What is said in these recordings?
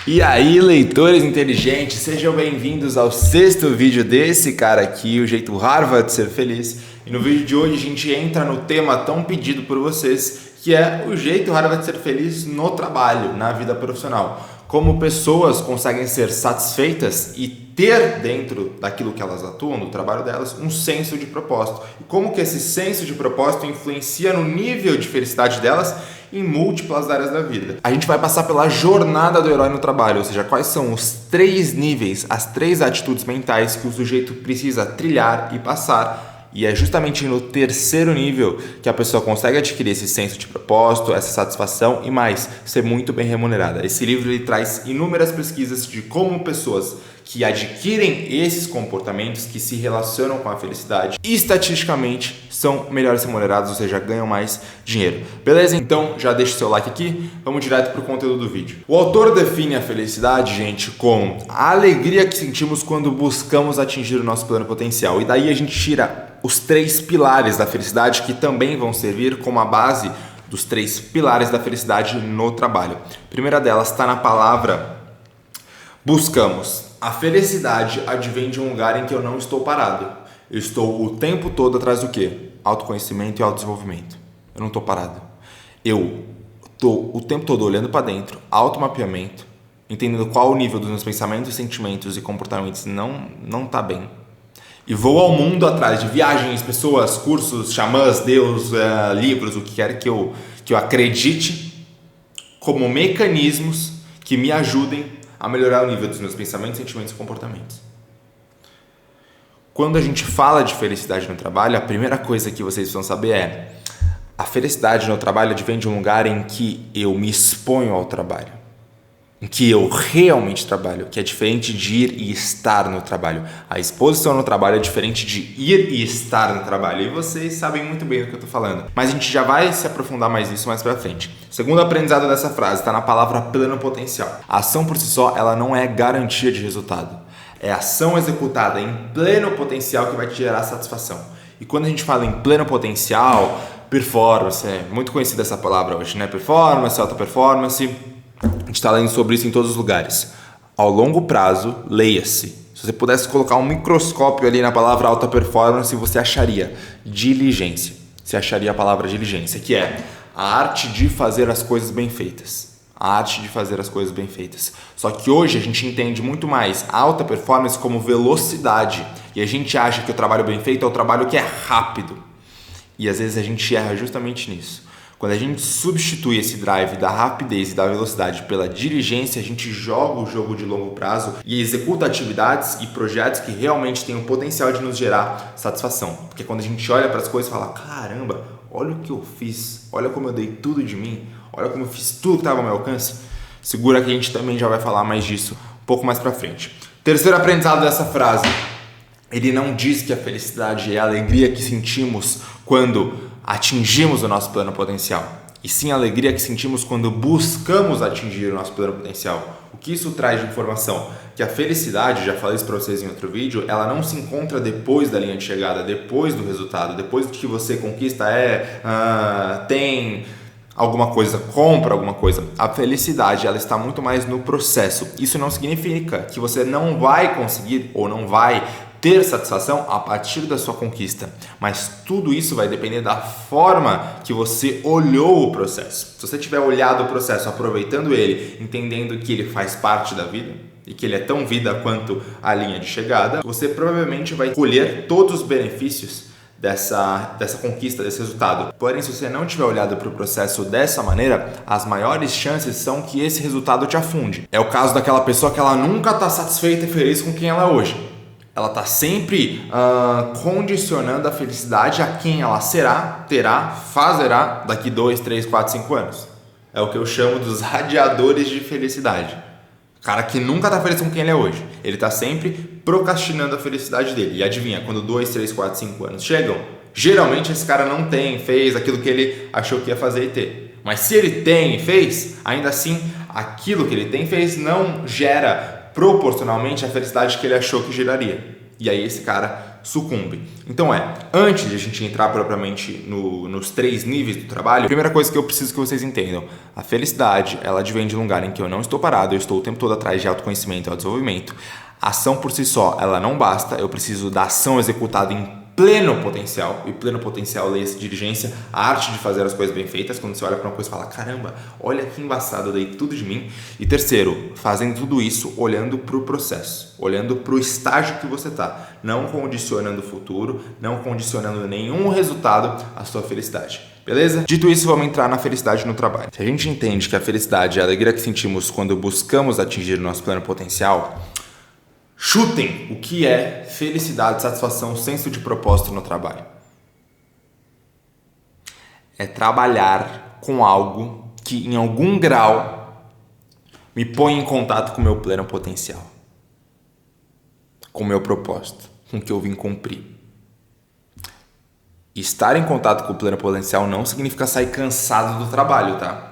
E aí, leitores inteligentes, sejam bem-vindos ao 6º vídeo desse cara aqui, o jeito Harvard de ser feliz. E no vídeo de hoje a gente entra no tema tão pedido por vocês, que é o jeito Harvard de ser feliz no trabalho, na vida profissional. Como pessoas conseguem ser satisfeitas e ter dentro daquilo que elas atuam, no trabalho delas, um senso de propósito. E como que esse senso de propósito influencia no nível de felicidade delas em múltiplas áreas da vida. A gente vai passar pela jornada do herói no trabalho, ou seja, quais são os 3 níveis, as 3 atitudes mentais que o sujeito precisa trilhar e passar. E é justamente no 3º nível que a pessoa consegue adquirir esse senso de propósito, essa satisfação e mais, ser muito bem remunerada. Esse livro ele traz inúmeras pesquisas de como pessoas que adquirem esses comportamentos, que se relacionam com a felicidade, estatisticamente são melhores remunerados, ou seja, ganham mais dinheiro. Beleza? Então já deixa o seu like aqui, vamos direto para o conteúdo do vídeo. O autor define a felicidade, gente, como a alegria que sentimos quando buscamos atingir o nosso pleno potencial. E daí a gente tira os 3 pilares da felicidade que também vão servir como a base dos 3 pilares da felicidade no trabalho. A primeira delas está na palavra buscamos. A felicidade advém de um lugar em que eu não estou parado. Eu estou o tempo todo atrás do quê? Autoconhecimento e autodesenvolvimento. Eu não estou parado. Eu estou o tempo todo olhando para dentro, automapeamento, entendendo qual o nível dos meus pensamentos, sentimentos e comportamentos não está bem. E vou ao mundo atrás de viagens, pessoas, cursos, xamãs, Deus, livros, o que quer que eu acredite como mecanismos que me ajudem a melhorar o nível dos meus pensamentos, sentimentos e comportamentos. Quando a gente fala de felicidade no trabalho, a primeira coisa que vocês precisam saber é a felicidade no trabalho advém de um lugar em que eu me exponho ao trabalho, em que eu realmente trabalho, que é diferente de ir e estar no trabalho. A exposição no trabalho é diferente de ir e estar no trabalho. E vocês sabem muito bem do que eu estou falando. Mas a gente já vai se aprofundar mais nisso mais pra frente. O segundo aprendizado dessa frase está na palavra pleno potencial. A ação por si só, ela não é garantia de resultado. É a ação executada em pleno potencial que vai te gerar satisfação. E quando a gente fala em pleno potencial, performance, é muito conhecida essa palavra hoje, né? Performance, alta performance. A gente está lendo sobre isso em todos os lugares. Ao longo prazo, leia-se. Se você pudesse colocar um microscópio ali na palavra alta performance, você acharia diligência. Você acharia a palavra diligência, que é a arte de fazer as coisas bem feitas. A arte de fazer as coisas bem feitas. Só que hoje a gente entende muito mais a alta performance como velocidade. E a gente acha que o trabalho bem feito é o trabalho que é rápido. E às vezes a gente erra justamente nisso. Quando a gente substitui esse drive da rapidez e da velocidade pela diligência, a gente joga o jogo de longo prazo e executa atividades e projetos que realmente têm o potencial de nos gerar satisfação. Porque quando a gente olha para as coisas e fala, caramba, olha o que eu fiz, olha como eu dei tudo de mim, olha como eu fiz tudo que estava ao meu alcance, segura que a gente também já vai falar mais disso um pouco mais para frente. Terceiro aprendizado dessa frase, ele não diz que a felicidade é a alegria que sentimos quando atingimos o nosso pleno potencial, e sim a alegria que sentimos quando buscamos atingir o nosso pleno potencial. O que isso traz de informação? Que a felicidade, já falei isso para vocês em outro vídeo, ela não se encontra depois da linha de chegada, depois do resultado, depois do que você conquista, tem alguma coisa, compra alguma coisa. A felicidade, ela está muito mais no processo. Isso não significa que você não vai conseguir ou não vai ter satisfação a partir da sua conquista, mas tudo isso vai depender da forma que você olhou o processo. Se você tiver olhado o processo, aproveitando ele, entendendo que ele faz parte da vida e que ele é tão vida quanto a linha de chegada, você provavelmente vai colher todos os benefícios dessa conquista, desse resultado. Porém, se você não tiver olhado para o processo dessa maneira, as maiores chances são que esse resultado te afunde. É o caso daquela pessoa que ela nunca está satisfeita e feliz com quem ela é hoje. Ela está sempre condicionando a felicidade a quem ela será, terá, fazerá daqui 2, 3, 4, 5 anos. É o que eu chamo dos radiadores de felicidade. O cara que nunca está feliz com quem ele é hoje. Ele está sempre procrastinando a felicidade dele. E adivinha, quando 2, 3, 4, 5 anos chegam, geralmente esse cara não fez aquilo que ele achou que ia fazer e ter. Mas se ele tem e fez, ainda assim, aquilo que ele tem e fez não gera proporcionalmente a felicidade que ele achou que geraria. E aí esse cara sucumbe. Então antes de a gente entrar propriamente nos 3 níveis do trabalho, a primeira coisa que eu preciso que vocês entendam, a felicidade, ela advém de um lugar em que eu não estou parado, eu estou o tempo todo atrás de autoconhecimento e autodesenvolvimento. A ação por si só, ela não basta, eu preciso da ação executada em pleno potencial, e pleno potencial, leia-se diligência, a arte de fazer as coisas bem feitas, quando você olha para uma coisa e fala, caramba, olha que embaçado, eu dei tudo de mim. E terceiro, fazendo tudo isso olhando para o processo, olhando para o estágio que você está, não condicionando o futuro, não condicionando nenhum resultado à sua felicidade. Beleza? Dito isso, vamos entrar na felicidade no trabalho. Se a gente entende que a felicidade é a alegria que sentimos quando buscamos atingir o nosso pleno potencial, chutem o que é felicidade, satisfação, senso de propósito no trabalho. É trabalhar com algo que em algum grau me põe em contato com o meu pleno potencial, com o meu propósito, com o que eu vim cumprir. Estar em contato com o pleno potencial não significa sair cansado do trabalho, tá?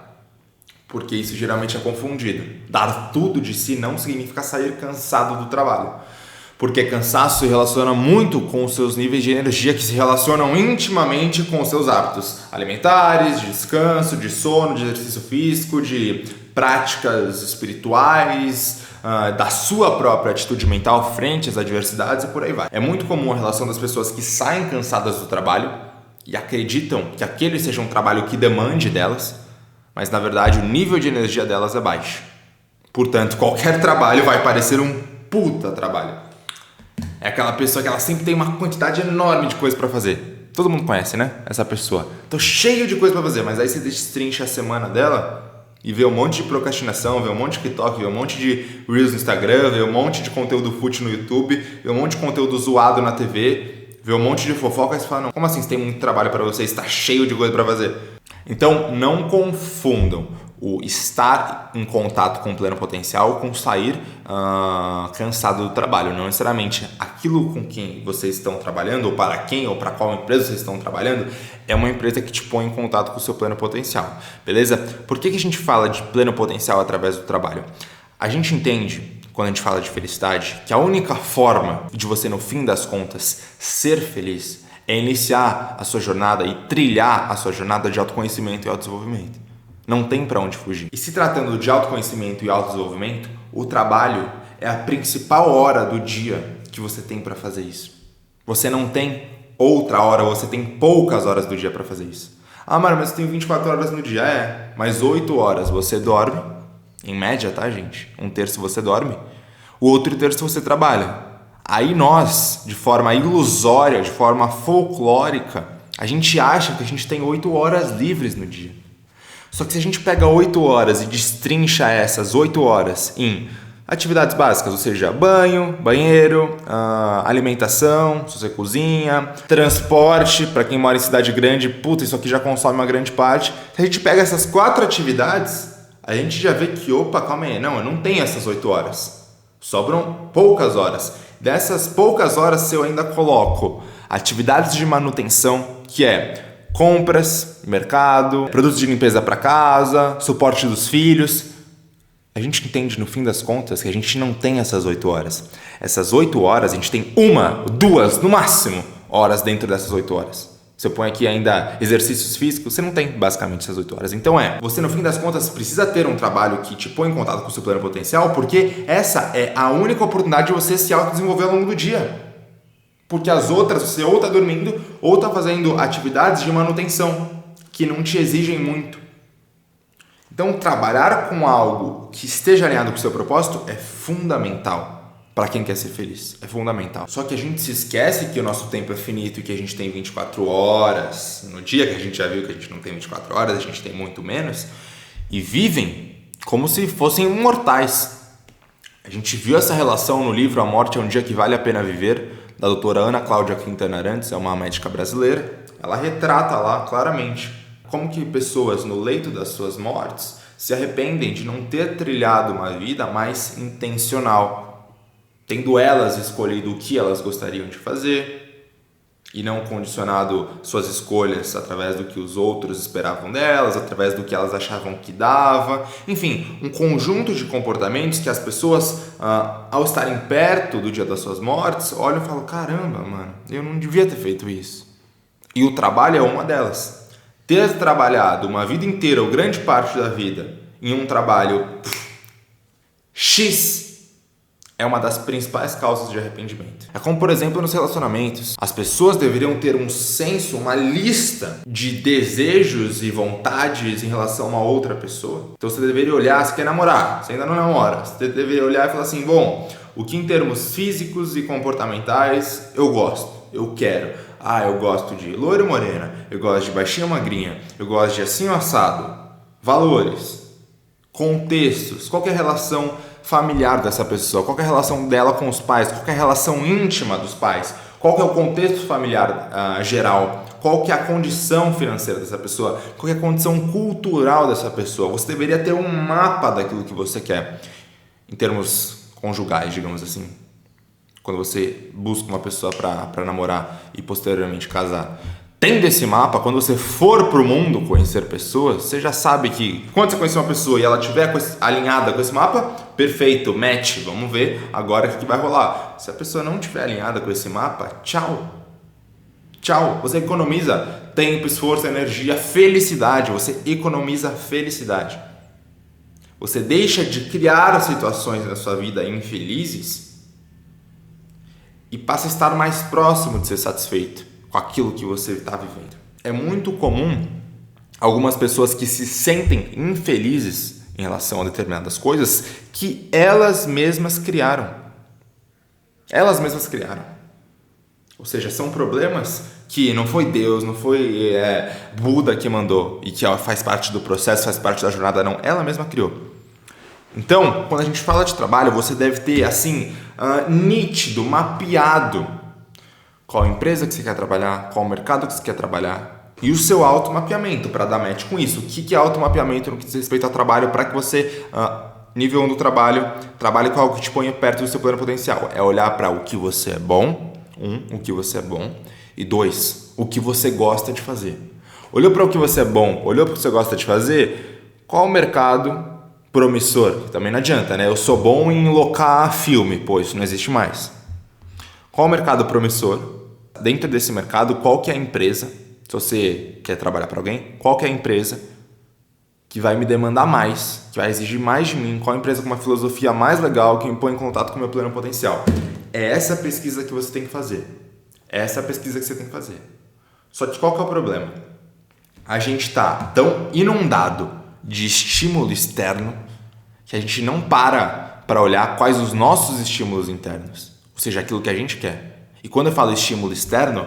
Porque isso geralmente é confundido. Dar tudo de si não significa sair cansado do trabalho. Porque cansaço se relaciona muito com os seus níveis de energia que se relacionam intimamente com os seus hábitos alimentares, de descanso, de sono, de exercício físico, de práticas espirituais, da sua própria atitude mental frente às adversidades e por aí vai. É muito comum a relação das pessoas que saem cansadas do trabalho e acreditam que aquele seja um trabalho que demande delas, mas na verdade o nível de energia delas é baixo. Portanto, qualquer trabalho vai parecer um puta trabalho. É aquela pessoa que ela sempre tem uma quantidade enorme de coisa pra fazer. Todo mundo conhece, né? Essa pessoa. Tô cheio de coisa pra fazer, mas aí você destrincha a semana dela e vê um monte de procrastinação, vê um monte de TikTok, vê um monte de Reels no Instagram, vê um monte de conteúdo fútil no YouTube, vê um monte de conteúdo zoado na TV, vê um monte de fofoca e você fala, não, como assim você tem muito trabalho pra você, está cheio de coisa pra fazer? Então, não confundam o estar em contato com o pleno potencial com sair cansado do trabalho. Não necessariamente aquilo com quem vocês estão trabalhando, ou para quem, ou para qual empresa vocês estão trabalhando, é uma empresa que te põe em contato com o seu pleno potencial. Beleza? Por que a gente fala de pleno potencial através do trabalho? A gente entende, quando a gente fala de felicidade, que a única forma de você, no fim das contas, ser feliz é iniciar a sua jornada e trilhar a sua jornada de autoconhecimento e autodesenvolvimento. Não tem para onde fugir. E se tratando de autoconhecimento e autodesenvolvimento, o trabalho é a principal hora do dia que você tem para fazer isso. Você não tem outra hora, você tem poucas horas do dia para fazer isso. Ah, Mário, mas eu tenho 24 horas no dia. Mas 8 horas você dorme, em média, tá, gente? 1/3 você dorme, o outro 1/3 você trabalha. Aí nós, de forma ilusória, de forma folclórica, a gente acha que a gente tem 8 horas livres no dia. Só que se a gente pega 8 horas e destrincha essas 8 horas em atividades básicas, ou seja, banho, banheiro, alimentação, se você cozinha, transporte, para quem mora em cidade grande, puta, isso aqui já consome uma grande parte. Se a gente pega essas 4 atividades, a gente já vê que, opa, calma aí, não, eu não tenho essas 8 horas. Sobram poucas horas. Dessas poucas horas, se eu ainda coloco atividades de manutenção, que é compras, mercado, produtos de limpeza para casa, suporte dos filhos, a gente entende no fim das contas que a gente não tem essas 8 horas. Essas 8 horas, a gente tem 1, 2, no máximo, horas dentro dessas 8 horas. Se eu ponho aqui ainda exercícios físicos, você não tem basicamente essas 8 horas. Então você no fim das contas precisa ter um trabalho que te põe em contato com o seu pleno potencial, porque essa é a única oportunidade de você se autodesenvolver ao longo do dia. Porque as outras, você ou está dormindo ou está fazendo atividades de manutenção que não te exigem muito. Então trabalhar com algo que esteja alinhado com o seu propósito é fundamental. Para quem quer ser feliz, é fundamental. Só que a gente se esquece que o nosso tempo é finito e que a gente tem 24 horas no dia, que a gente já viu que a gente não tem 24 horas, a gente tem muito menos, e vivem como se fossem imortais. A gente viu essa relação no livro A Morte é um Dia que Vale a Pena Viver, da doutora Ana Cláudia Quintana Arantes, é uma médica brasileira. Ela retrata lá claramente como que pessoas no leito das suas mortes se arrependem de não ter trilhado uma vida mais intencional, tendo elas escolhido o que elas gostariam de fazer, e não condicionado suas escolhas através do que os outros esperavam delas, através do que elas achavam que dava. Enfim, um conjunto de comportamentos que as pessoas, ao estarem perto do dia das suas mortes, olham e falam: caramba, mano, eu não devia ter feito isso. E o trabalho é uma delas. Ter trabalhado uma vida inteira, ou grande parte da vida, em um trabalho X, é uma das principais causas de arrependimento. É como, por exemplo, nos relacionamentos. As pessoas deveriam ter um senso, uma lista de desejos e vontades em relação a uma outra pessoa. Então você deveria olhar, você quer namorar, você ainda não namora. Você deveria olhar e falar assim: bom, o que em termos físicos e comportamentais eu gosto, eu quero. Eu gosto de loiro morena, eu gosto de baixinha magrinha, eu gosto de assim assado. Valores, contextos, qual que é a relação familiar dessa pessoa, qual que é a relação dela com os pais, qual que é a relação íntima dos pais, qual que é o contexto familiar geral, qual que é a condição financeira dessa pessoa, qual que é a condição cultural dessa pessoa. Você deveria ter um mapa daquilo que você quer, em termos conjugais, digamos assim. Quando você busca uma pessoa para namorar e posteriormente casar. Tendo esse mapa, quando você for pro mundo conhecer pessoas, você já sabe que quando você conhecer uma pessoa e ela estiver alinhada com esse mapa, perfeito, match, vamos ver agora o que vai rolar. Se a pessoa não estiver alinhada com esse mapa, tchau. Tchau. Você economiza tempo, esforço, energia, felicidade. Você economiza felicidade. Você deixa de criar situações na sua vida infelizes e passa a estar mais próximo de ser satisfeito com aquilo que você está vivendo. É muito comum algumas pessoas que se sentem infelizes em relação a determinadas coisas que elas mesmas criaram. Elas mesmas criaram. Ou seja, são problemas que não foi Deus, não foi Buda que mandou e que faz parte do processo, faz parte da jornada, não. Ela mesma criou. Então, quando a gente fala de trabalho, você deve ter assim, nítido, mapeado qual empresa que você quer trabalhar, qual mercado que você quer trabalhar e o seu automapeamento para dar match com isso. O que é automapeamento no que diz respeito ao trabalho para que você, nível 1 do trabalho, trabalhe com algo que te ponha perto do seu plano potencial. É olhar para o que você é bom, o que você é bom, e 2, o que você gosta de fazer. Olhou para o que você é bom, olhou para o que você gosta de fazer, qual o mercado promissor? Também não adianta, né? Eu sou bom em locar filme, pô, isso não existe mais. Qual o mercado promissor? Dentro desse mercado, qual que é a empresa, se você quer trabalhar para alguém, qual que é a empresa que vai me demandar mais, que vai exigir mais de mim, qual a empresa com uma filosofia mais legal, que me põe em contato com o meu plano potencial. É essa pesquisa que você tem que fazer. É essa pesquisa que você tem que fazer. Só que qual que é o problema? A gente está tão inundado de estímulo externo que a gente não para olhar quais os nossos estímulos internos, ou seja, aquilo que a gente quer. E quando eu falo estímulo externo,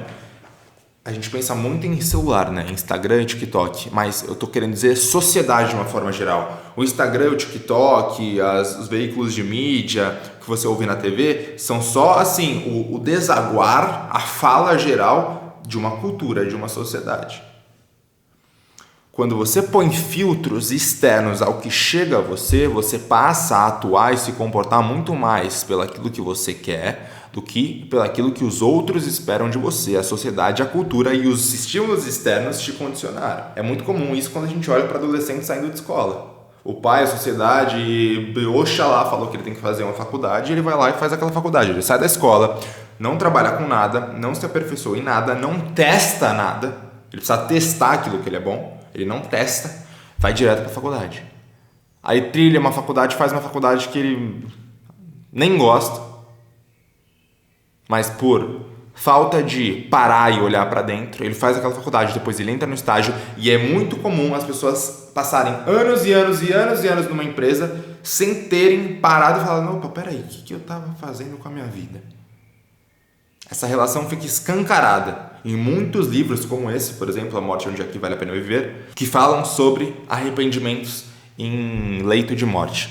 a gente pensa muito em celular, né? Instagram e TikTok, mas eu tô querendo dizer sociedade de uma forma geral. O Instagram, o TikTok, os veículos de mídia que você ouve na TV são só assim, o desaguar, a fala geral de uma cultura, de uma sociedade. Quando você põe filtros externos ao que chega a você, você passa a atuar e se comportar muito mais pelaquilo que você quer do que pelaquilo que os outros esperam de você, a sociedade, a cultura e os estímulos externos te condicionaram. É muito comum isso quando a gente olha para adolescentes saindo de escola. O pai, a sociedade, oxalá falou que ele tem que fazer uma faculdade e ele vai lá e faz aquela faculdade. Ele sai da escola, não trabalha com nada, não se aperfeiçoa em nada, não testa nada. Ele precisa testar aquilo que ele é bom. Ele não testa, vai direto para a faculdade. Aí trilha uma faculdade, faz uma faculdade que ele nem gosta, mas por falta de parar e olhar para dentro, ele faz aquela faculdade, depois ele entra no estágio e é muito comum as pessoas passarem anos e anos e anos e anos numa empresa sem terem parado e falado: opa, peraí, o que eu estava fazendo com a minha vida? Essa relação fica escancarada em muitos livros como esse, por exemplo, A Morte é um Dia que Vale a Pena Viver, que falam sobre arrependimentos em leito de morte.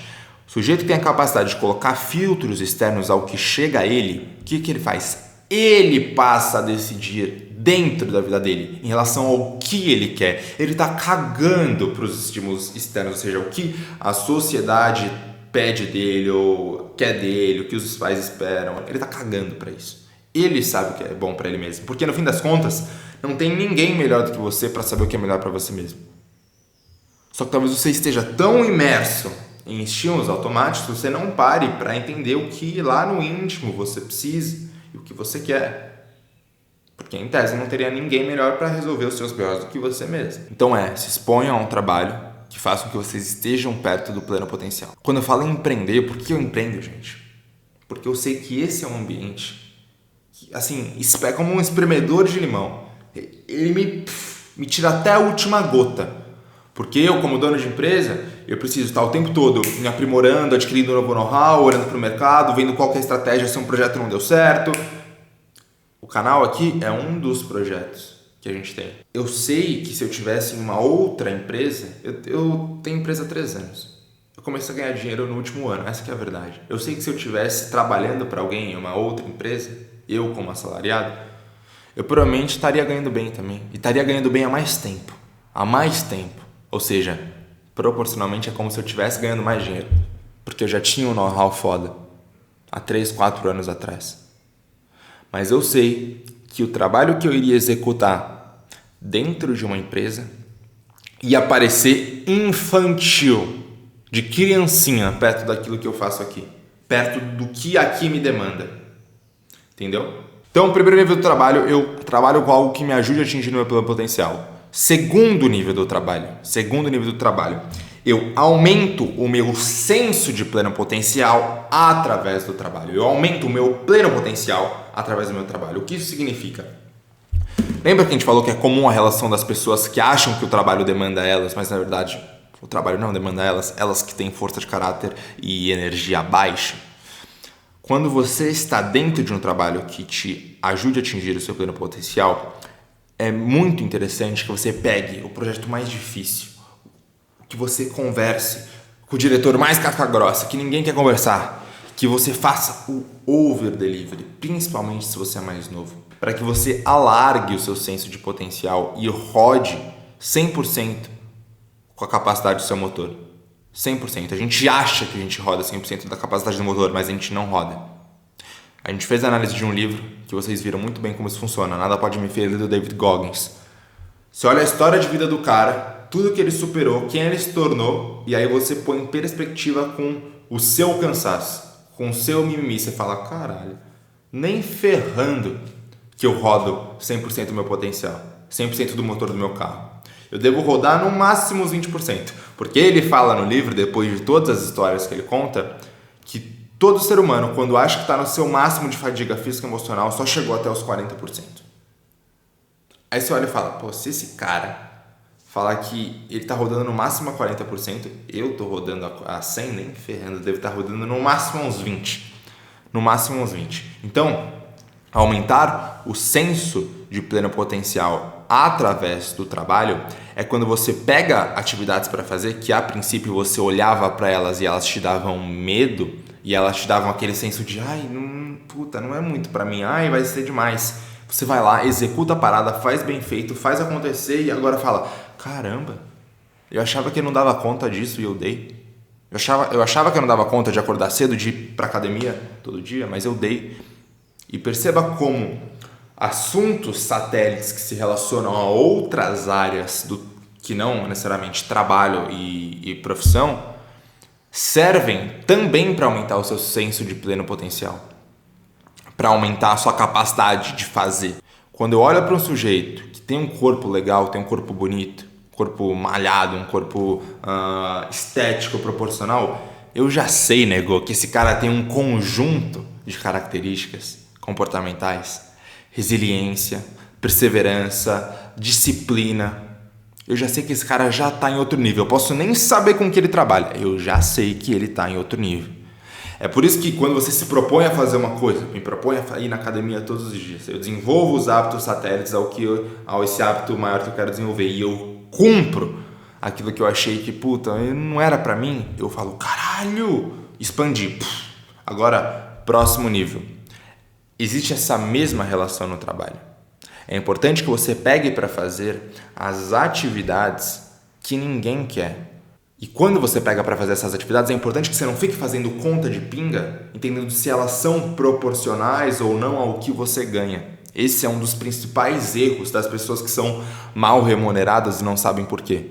O sujeito tem a capacidade de colocar filtros externos ao que chega a ele. O que ele faz? Ele passa a decidir dentro da vida dele em relação ao que ele quer. Ele está cagando para os estímulos externos, ou seja, o que a sociedade pede dele ou quer dele, o que os pais esperam. Ele está cagando para isso. Ele sabe o que é bom para ele mesmo. Porque no fim das contas, não tem ninguém melhor do que você para saber o que é melhor para você mesmo. Só que talvez você esteja tão imerso em estímulos automáticos que você não pare para entender o que lá no íntimo você precisa e o que você quer. Porque em tese não teria ninguém melhor para resolver os seus BOs do que você mesmo. Então se exponham a um trabalho que faça com que vocês estejam perto do pleno potencial. Quando eu falo em empreender, por que eu empreendo, gente? Porque eu sei que esse é um ambiente que, assim, é como um espremedor de limão. Ele me tira até a última gota. Porque eu, como dono de empresa, eu preciso estar o tempo todo me aprimorando, adquirindo novo know-how, olhando para o mercado, vendo qual que é a estratégia se um projeto não deu certo. O canal aqui é um dos projetos que a gente tem. Eu sei que se eu tivesse em uma outra empresa, eu tenho empresa há 3 anos. Eu comecei a ganhar dinheiro no último ano, essa que é a verdade. Eu sei que se eu estivesse trabalhando para alguém em uma outra empresa, eu como assalariado, eu provavelmente estaria ganhando bem também. E estaria ganhando bem há mais tempo. Há mais tempo. Ou seja, proporcionalmente é como se eu estivesse ganhando mais dinheiro. Porque eu já tinha um know-how foda há 3, 4 anos atrás. Mas eu sei que o trabalho que eu iria executar dentro de uma empresa ia parecer infantil, de criancinha, perto daquilo que eu faço aqui. Perto do que aqui me demanda. Entendeu? Então, o primeiro nível do trabalho, eu trabalho com algo que me ajude a atingir o meu pleno potencial. Segundo nível do trabalho, eu aumento o meu senso de pleno potencial através do trabalho. Eu aumento o meu pleno potencial através do meu trabalho. O que isso significa? Lembra que a gente falou que é comum a relação das pessoas que acham que o trabalho demanda elas, mas na verdade o trabalho não demanda elas, elas que têm força de caráter e energia baixa? Quando você está dentro de um trabalho que te ajude a atingir o seu pleno potencial, é muito interessante que você pegue o projeto mais difícil, que você converse com o diretor mais casca-grossa, que ninguém quer conversar, que você faça o over-delivery, principalmente se você é mais novo, para que você alargue o seu senso de potencial e rode 100% com a capacidade do seu motor. 100%. A gente acha que a gente roda 100% da capacidade do motor, mas a gente não roda. A gente fez a análise de um livro que vocês viram muito bem como isso funciona. Nada Pode Me Ferir, do David Goggins. Você olha a história de vida do cara, tudo que ele superou, quem ele se tornou, e aí você põe em perspectiva com o seu cansaço, com o seu mimimi. Você fala, caralho, nem ferrando que eu rodo 100% do meu potencial, 100% do motor do meu carro. Eu devo rodar no máximo uns 20%. Porque ele fala no livro, depois de todas as histórias que ele conta, que todo ser humano, quando acha que está no seu máximo de fadiga física e emocional, só chegou até os 40%. Aí você olha e fala, pô, se esse cara falar que ele está rodando no máximo a 40%, eu estou rodando a 100%, nem ferrando, devo estar rodando no máximo uns 20%. No máximo uns 20%. Então, aumentar o senso de pleno potencial através do trabalho é quando você pega atividades para fazer que a princípio você olhava para elas e elas te davam medo e elas te davam aquele senso de não é muito para mim, vai ser demais. Você vai lá, executa a parada, faz bem feito, faz acontecer e agora fala, caramba, eu achava que eu não dava conta disso e eu dei. Eu achava que eu não dava conta de acordar cedo, de ir para academia todo dia, mas eu dei. E perceba como assuntos satélites que se relacionam a outras áreas que não necessariamente trabalho e profissão servem também para aumentar o seu senso de pleno potencial, para aumentar a sua capacidade de fazer. Quando eu olho para um sujeito que tem um corpo legal, tem um corpo bonito, um corpo malhado, um corpo estético, proporcional, eu já sei, nego, que esse cara tem um conjunto de características comportamentais, resiliência, perseverança, disciplina. Eu já sei que esse cara já está em outro nível. Eu posso nem saber com que ele trabalha, eu já sei que ele está em outro nível. É por isso que quando você se propõe a fazer uma coisa, me propõe a ir na academia todos os dias, eu desenvolvo os hábitos satélites ao esse hábito maior que eu quero desenvolver e eu cumpro aquilo que eu achei que, não era pra mim, eu falo, caralho, expandi. Agora, próximo nível. Existe essa mesma relação no trabalho. É importante que você pegue para fazer as atividades que ninguém quer E quando você pega para fazer essas atividades, é importante que você não fique fazendo conta de pinga, entendendo se elas são proporcionais ou não ao que você ganha. Esse é um dos principais erros das pessoas que são mal remuneradas e não sabem por quê.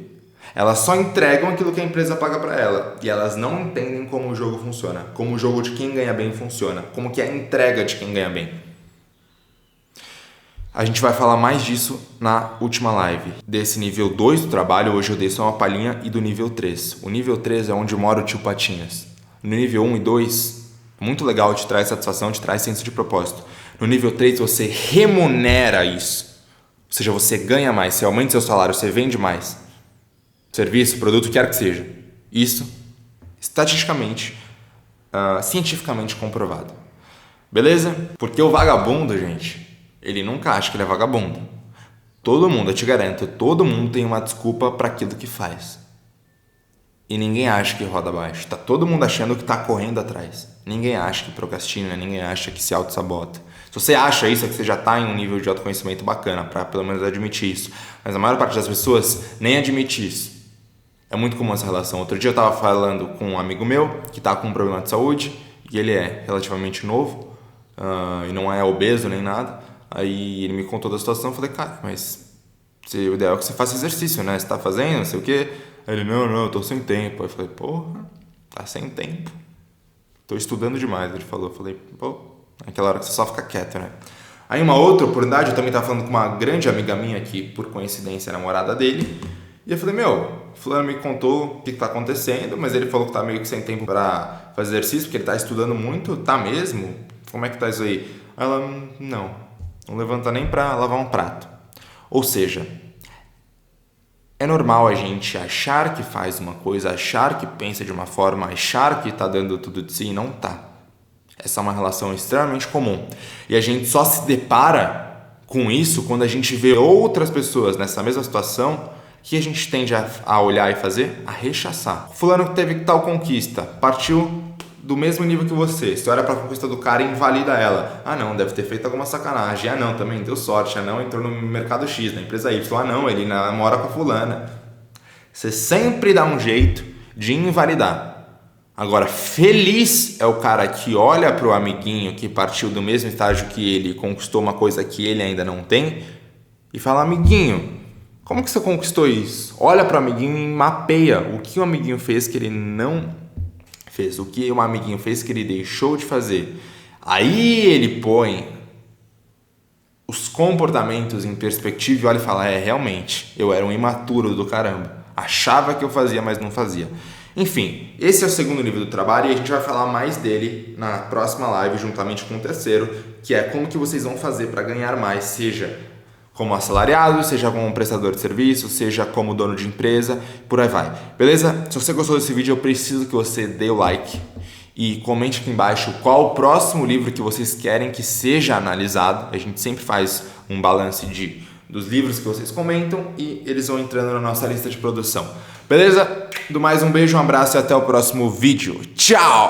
Elas só entregam aquilo que a empresa paga para ela e elas não entendem como o jogo funciona, como o jogo de quem ganha bem funciona, como que é a entrega de quem ganha bem. A gente vai falar mais disso na última live. Desse nível 2 do trabalho, hoje eu dei só uma palhinha, e do nível 3. O nível 3 é onde mora o tio Patinhas. No nível 1 e 2, muito legal, te traz satisfação, te traz senso de propósito. No nível 3, você remunera isso. Ou seja, você ganha mais, você aumenta seu salário, você vende mais. Serviço, produto, quer que seja. Isso, estatisticamente, cientificamente comprovado. Beleza? Porque o vagabundo, gente, ele nunca acha que ele é vagabundo. Todo mundo, eu te garanto, todo mundo tem uma desculpa para aquilo que faz. E ninguém acha que roda abaixo. Tá todo mundo achando que tá correndo atrás. Ninguém acha que procrastina, ninguém acha que se auto-sabota. Se você acha isso, é que você já tá em um nível de autoconhecimento bacana, para pelo menos admitir isso. Mas a maior parte das pessoas nem admite isso. É muito comum essa relação. Outro dia eu tava falando com um amigo meu que tá com um problema de saúde, e ele é relativamente novo, e não é obeso nem nada. Aí ele me contou da situação, eu falei, cara, mas o ideal é que você faça exercício, né? Você tá fazendo, não sei o quê. Aí ele, não, eu tô sem tempo. Aí eu falei, porra, tá sem tempo? Tô estudando demais, ele falou. Eu falei, pô, naquela hora que você só fica quieto, né? Aí uma outra oportunidade, eu também tava falando com uma grande amiga minha que, por coincidência, é namorada dele. E eu falei, fulano me contou o que tá acontecendo, mas ele falou que tá meio que sem tempo pra fazer exercício, porque ele tá estudando muito. Tá mesmo? Como é que tá isso aí? Aí ela, não levanta nem pra lavar um prato. Ou seja, é normal a gente achar que faz uma coisa, achar que pensa de uma forma, achar que tá dando tudo de si e não tá. Essa é uma relação extremamente comum. E a gente só se depara com isso quando a gente vê outras pessoas nessa mesma situação, que a gente tende a olhar e fazer, a rechaçar. Fulano que teve tal conquista, partiu do mesmo nível que você. Você olha pra conquista do cara e invalida ela. Ah não, deve ter feito alguma sacanagem. Ah não, também deu sorte. Ah não, entrou no mercado X, na empresa Y. Ah não, ele namora com a fulana. Você sempre dá um jeito de invalidar. Agora, feliz é o cara que olha pro amiguinho que partiu do mesmo estágio que ele, conquistou uma coisa que ele ainda não tem, e fala, amiguinho, como que você conquistou isso? Olha pro amiguinho e mapeia o que o amiguinho fez que ele não fez, o que o amiguinho fez que ele deixou de fazer. Aí ele põe os comportamentos em perspectiva e olha e fala, realmente, eu era um imaturo do caramba. Achava que eu fazia, mas não fazia. Enfim, esse é o segundo nível do trabalho e a gente vai falar mais dele na próxima live, juntamente com o terceiro, que é como que vocês vão fazer para ganhar mais, seja como assalariado, seja como prestador de serviço, seja como dono de empresa, por aí vai. Beleza? Se você gostou desse vídeo, eu preciso que você dê o like e comente aqui embaixo qual o próximo livro que vocês querem que seja analisado. A gente sempre faz um balance dos livros que vocês comentam e eles vão entrando na nossa lista de produção. Beleza? Do mais, um beijo, um abraço e até o próximo vídeo. Tchau!